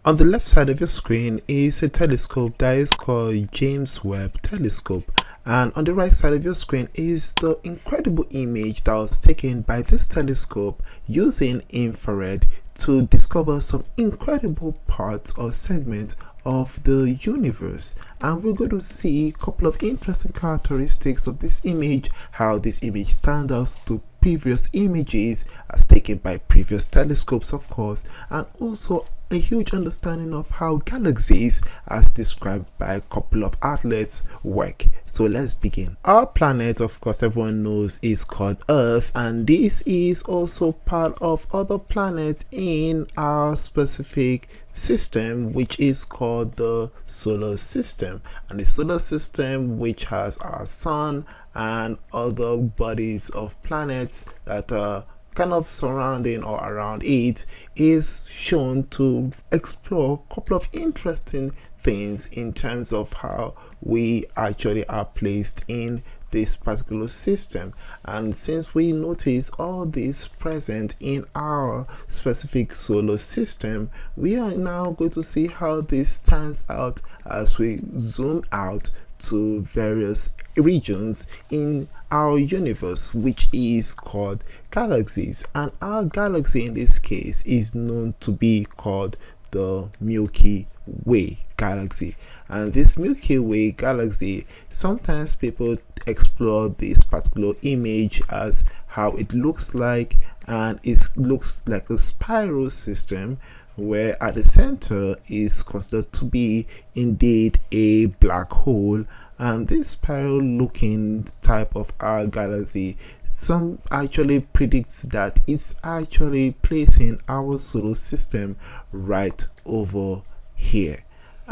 On the left side of your screen is a telescope that is called James Webb Telescope, and on the right side of your screen is the incredible image that was taken by this telescope using infrared to discover some incredible parts or segments of the universe. And we're going to see a couple of interesting characteristics of this image, how this image stands out to previous images as taken by previous telescopes, of course, and also a huge understanding of how galaxies, as described by a couple of outlets, work. So let's begin. Our planet, of course, everyone knows, is called Earth, and this is also part of other planets in our specific system, which is called the solar system. And the solar system, which has our sun and other bodies of planets that are kind of surrounding or around it, is shown to explore a couple of interesting things in terms of how we actually are placed in this particular system. And since we notice all this present in our specific solar system, we are now going to see how this stands out as we zoom out to various regions in our universe, which is called galaxies. And our galaxy in this case is known to be called the Milky Way galaxy. And this Milky Way galaxy, sometimes people explore this particular image as how it looks like, and it looks like a spiral system where at the center is considered to be indeed a black hole. And this spiral looking type of our galaxy, some actually predicts that it's actually placing our solar system right over here.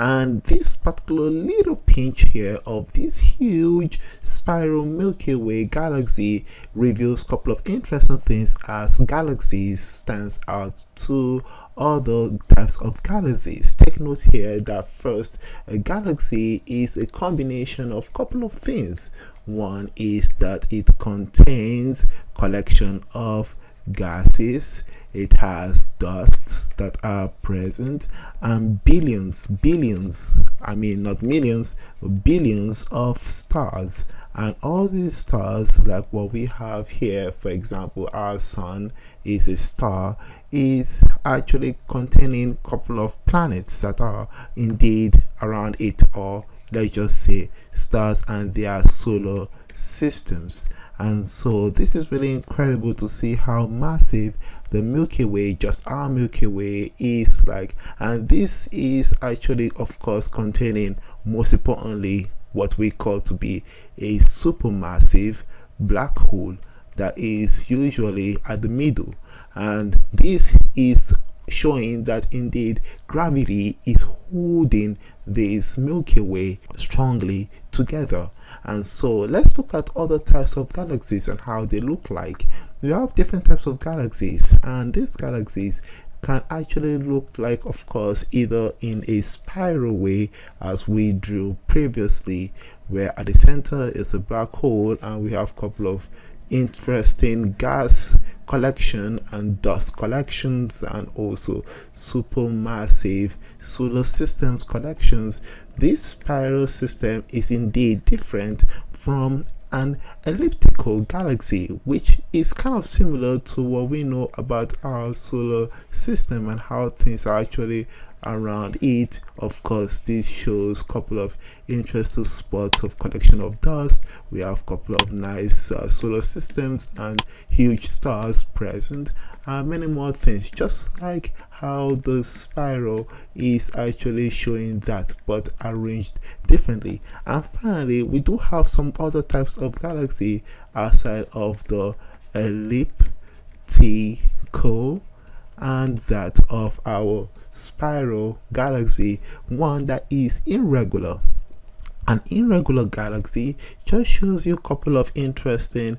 And this particular little pinch here of this huge spiral Milky Way galaxy reveals a couple of interesting things as galaxies stands out to other types of galaxies. Take note here that first, a galaxy is a combination of a couple of things. One is that it contains collection of gases, it has dusts that are present, and billions, I mean not millions, but billions of stars. And all these stars, like what we have here, for example, our sun is a star, is actually containing a couple of planets that are indeed around it, or let's just say stars and their solar systems. And so this is really incredible to see how massive the Milky Way, just our Milky Way, is like. And this is actually, of course, containing, most importantly, what we call to be a supermassive black hole that is usually at the middle. And this is showing that indeed gravity is holding this Milky Way strongly together. And so let's look at other types of galaxies and how they look like. We have different types of galaxies, and these galaxies can actually look like, of course, either in a spiral way as we drew previously, where at the center is a black hole and we have a couple of interesting gas collection and dust collections, and also supermassive solar systems collections. This spiral system is indeed different from an elliptical galaxy, which is kind of similar to what we know about our solar system and how things are actually around it. Of course, this shows a couple of interesting spots of collection of dust. We have a couple of nice solar systems and huge stars present, and many more things, just like how the spiral is actually showing that, but arranged differently. And finally, we do have some other types of galaxy outside of the elliptical and that of our spiral galaxy, one that is irregular. An irregular galaxy just shows you a couple of interesting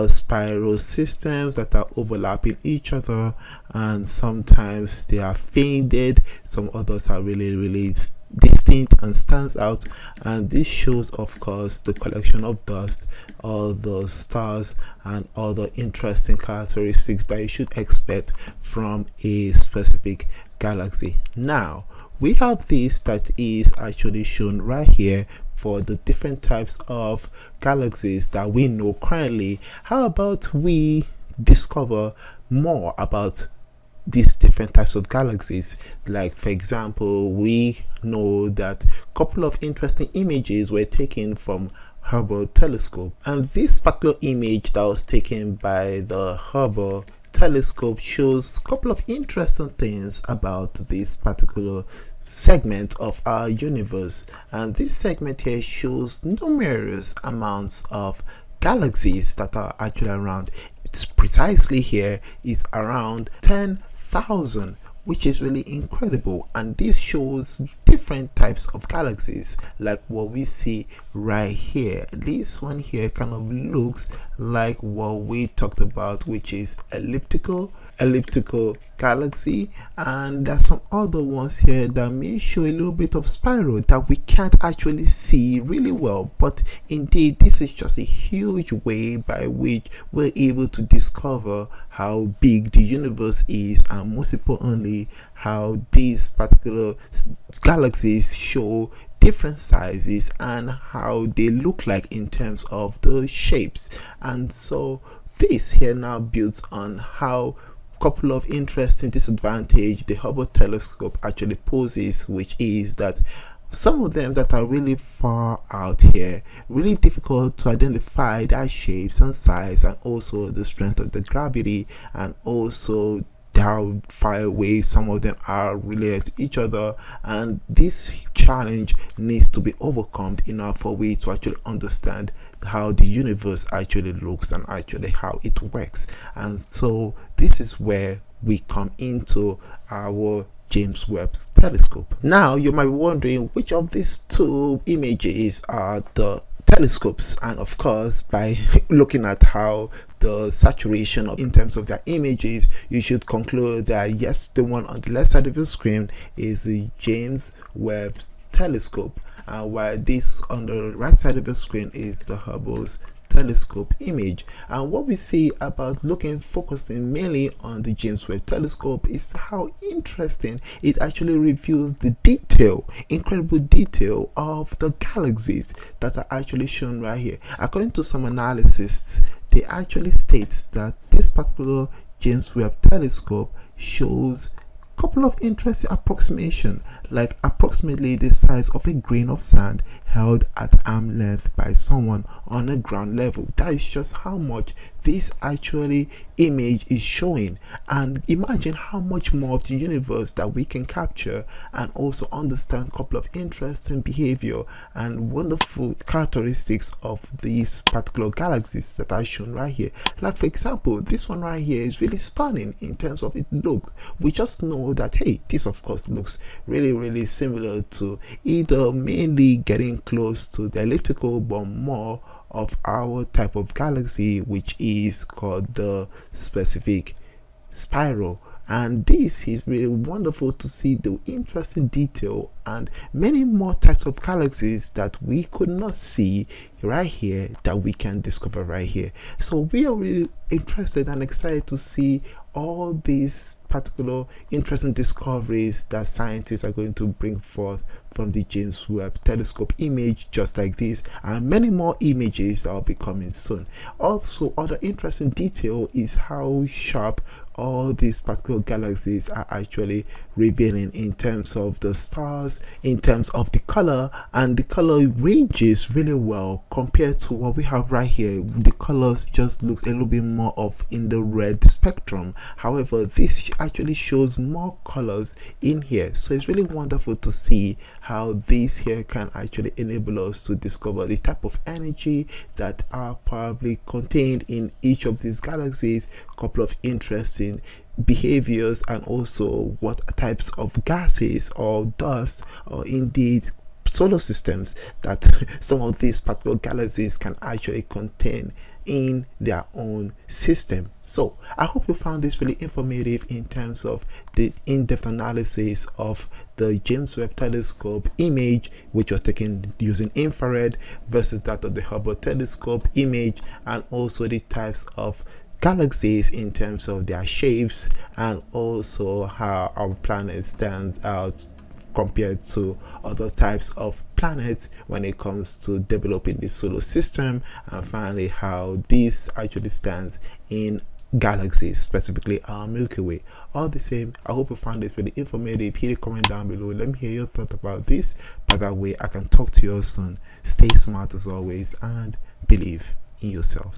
spiral systems that are overlapping each other, and sometimes they are faded, some others are really distinct and stands out, and this shows of course the collection of dust, all the stars and other interesting characteristics that you should expect from a specific galaxy. Now we have this that is actually shown right here for the different types of galaxies that we know currently. How about we discover more about these different types of galaxies? Like for example, we know that a couple of interesting images were taken from Hubble Telescope, and this particular image that was taken by the Hubble Telescope shows a couple of interesting things about this particular segment of our universe. And this segment here shows numerous amounts of galaxies that are actually around. It's precisely here is around 10,000, which is really incredible, and this shows different types of galaxies like what we see right here. This one here kind of looks like what we talked about, which is elliptical galaxy, and there's some other ones here that may show a little bit of spiral that we can't actually see really well, but indeed this is just a huge way by which we're able to discover how big the universe is, and most importantly how these particular galaxies show different sizes and how they look like in terms of the shapes. And so this here now builds on how couple of interesting disadvantage the Hubble telescope actually poses, which is that some of them that are really far out here, really difficult to identify their shapes and size, and also the strength of the gravity, and also how far away some of them are related to each other. And this challenge needs to be overcome in order for we to actually understand how the universe actually looks and actually how it works. And so this is where we come into our James Webb telescope. Now you might be wondering which of these two images are the telescopes, and of course by looking at how the saturation of in terms of their images, you should conclude that yes, the one on the left side of your screen is the James Webb telescope, while this on the right side of your screen is the Hubble's telescope image. And what we see about focusing mainly on the James Webb telescope is how interesting it actually reveals the incredible detail of the galaxies that are actually shown right here. According to some analysts, they actually state that this particular James Webb telescope shows couple of interesting approximation, like approximately the size of a grain of sand held at arm length by someone on a ground level. That is just how much this actually image is showing. And imagine how much more of the universe that we can capture and also understand a couple of interesting behavior and wonderful characteristics of these particular galaxies that are shown right here. Like for example, this one right here is really stunning in terms of its look. We just know that hey, this of course looks really similar to either mainly getting close to the elliptical, but more of our type of galaxy, which is called the specific spiral. And this is really wonderful to see the interesting detail and many more types of galaxies that we could not see right here that we can discover right here. So we are really interested and excited to see all these particular interesting discoveries that scientists are going to bring forth from the James Webb telescope image, just like this, and many more images are be coming soon. Also, other interesting detail is how sharp all these particular galaxies are actually revealing in terms of the stars, in terms of the color, and the color ranges really well compared to what we have right here. The colors just looks a little bit more of in the red spectrum. However, this actually shows more colors in here, so it's really wonderful to see how this here can actually enable us to discover the type of energy that are probably contained in each of these galaxies, a couple of interesting behaviors, and also what types of gases or dust or indeed solar systems that some of these particular galaxies can actually contain in their own system. So I hope you found this really informative in terms of the in-depth analysis of the James Webb Telescope image, which was taken using infrared, versus that of the Hubble Telescope image, and also the types of galaxies in terms of their shapes, and also how our planet stands out compared to other types of planets when it comes to developing the solar system, and finally how this actually stands in galaxies, specifically our Milky Way. All the same, I hope you found this really informative. Hit a comment down below, let me hear your thoughts about this, but that way I can talk to you soon. Stay smart as always and believe in yourself.